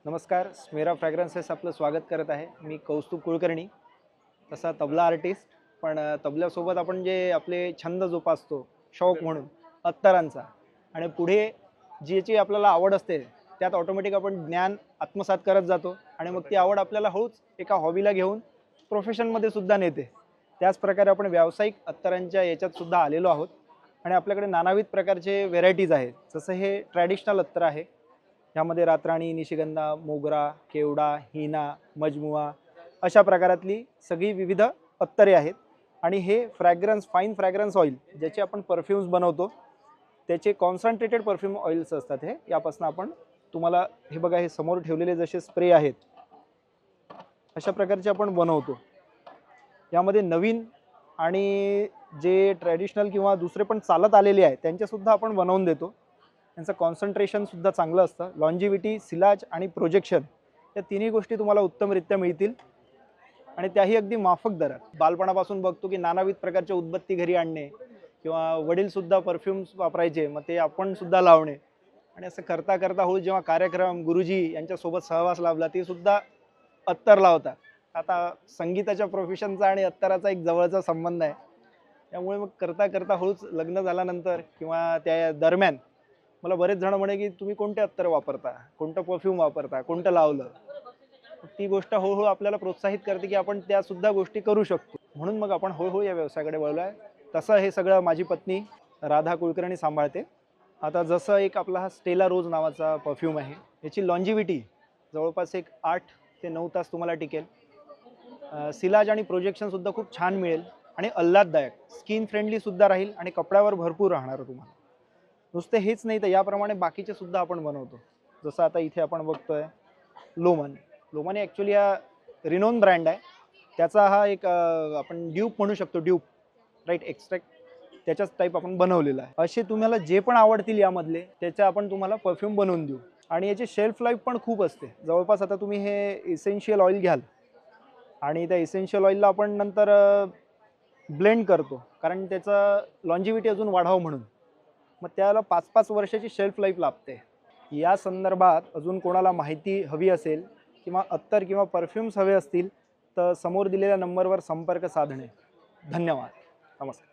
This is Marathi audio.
नमस्कार, स्मेरा फ्रॅग्रन्सेस आपलं स्वागत करत आहे। मी कौस्तुभ कुलकर्णी, तसा तबला आर्टिस्ट, पण तबल्यासोबत आपण जे आपले छंद जोपासतो, शौक म्हणून अत्तरांचा, आणि पुढे ज्याची आपल्याला आवड असते त्यात ऑटोमॅटिक आपण ज्ञान आत्मसात करत जातो आणि मग ती आवड आपल्याला हळूच एका हॉबीला घेऊन प्रोफेशनमध्ये सुद्धा नेते। त्याच प्रकारे आपण व्यावसायिक अत्तरांच्या याच्यात सुद्धा आलेलो आहोत आणि आपल्याकडे नानाविध प्रकारचे व्हेरायटीज आहेत। जसं हे ट्रॅडिशनल अत्तर आहे, यामध्ये रातराणी, निशिगंधा, मोगरा, केवडा, हिना, मजमुआ अशा प्रकारातली सगळी विविध अत्तरे आहेत। आणि हे फ्रॅग्रन्स, फाईन फ्रॅग्रन्स ऑइल ज्याचे आपण परफ्यूम्स बनवतो, त्याचे कॉन्सन्ट्रेटेड परफ्यूम ऑइल्स असतात हे। यापासून आपण तुम्हाला हे बघा, हे समोर ठेवलेले जसे स्प्रे आहेत अशा प्रकारचे आपण बनवतो। यामध्ये नवीन आणि जे ट्रॅडिशनल किंवा दुसरे पण चालत आलेले आहेत त्यांचेसुद्धा आपण बनवून देतो। त्यांचं कॉन्सन्ट्रेशनसुद्धा चांगलं असतं। लॉन्जिव्हिटी, सिलाज आणि प्रोजेक्शन या तिन्ही गोष्टी तुम्हाला उत्तमरित्या मिळतील आणि त्याही अगदी माफक दरात। बालपणापासून बघतो की नानाविध प्रकारच्या उदबत्ती घरी आणणे किंवा वडीलसुद्धा परफ्यूम्स वापरायचे, मग ते आपण सुद्धा लावणे, आणि असं करता करता हळू जेव्हा कार्यक्रम, गुरुजी यांच्यासोबत सहवास लाभला, ते सुद्धा अत्तर लावतात। आता संगीताच्या प्रोफेशनचा आणि अत्तराचा एक जवळचा संबंध आहे, त्यामुळे मग करता करता हळूच लग्न झाल्यानंतर किंवा त्या दरम्यान मला बरेच जण म्हणे की तुम्ही कोणते अत्तर वापरता, कोणतं परफ्यूम वापरता, कोणतं लावलं। ती गोष्ट हळूहळू आपल्याला प्रोत्साहित करते की आपण त्या सुद्धा गोष्टी करू शकतो, म्हणून मग आपण हळूहळू या व्यवसायाकडे वळलो आहे। तसं हे सगळं माझी पत्नी राधा कुलकर्णी सांभाळते। आता जसं एक आपला हा स्टेला रोज नावाचा परफ्यूम आहे, याची लॉन्जिव्हिटी जवळपास एक 8 ते 9 तास तुम्हाला टिकेल। सिलाज आणि प्रोजेक्शनसुद्धा खूप छान मिळेल आणि आल्हाददायक, स्किन फ्रेंडलीसुद्धा राहील आणि कपड्यावर भरपूर राहणार तुम्हाला। नुसते हेच नाही तर याप्रमाणे बाकीचे सुद्धा आपण बनवतो। जसं आता इथे आपण बघतोय लोमन। लोमन हे ॲक्च्युली हा रिनोन ब्रँड आहे। त्याचा हा एक आपण ड्यूप म्हणू शकतो, ड्यूप राईट, एक्स्ट्रॅक्ट त्याच्याच टाईप आपण बनवलेला आहे। असे तुम्हाला जे पण आवडतील यामधले त्याचे आपण तुम्हाला परफ्यूम बनवून देऊ आणि याची शेल्फ लाईफ पण खूप असते। जवळपास आता तुम्ही हे इसेन्शियल ऑइल घ्याल आणि त्या इसेन्शियल ऑइलला आपण नंतर ब्लेंड करतो, कारण त्याचा लॉन्जिव्हिटी अजून वाढावं म्हणून, मग त्याला 5-5 वर्षाची शेल्फ लाईफ लाभते। या संदर्भात अजून कोणाला माहिती हवी असेल किंवा अत्तर किंवा परफ्यूम्स हवे असतील तर समोर दिलेल्या नंबरवर संपर्क साधणे। धन्यवाद, नमस्कार।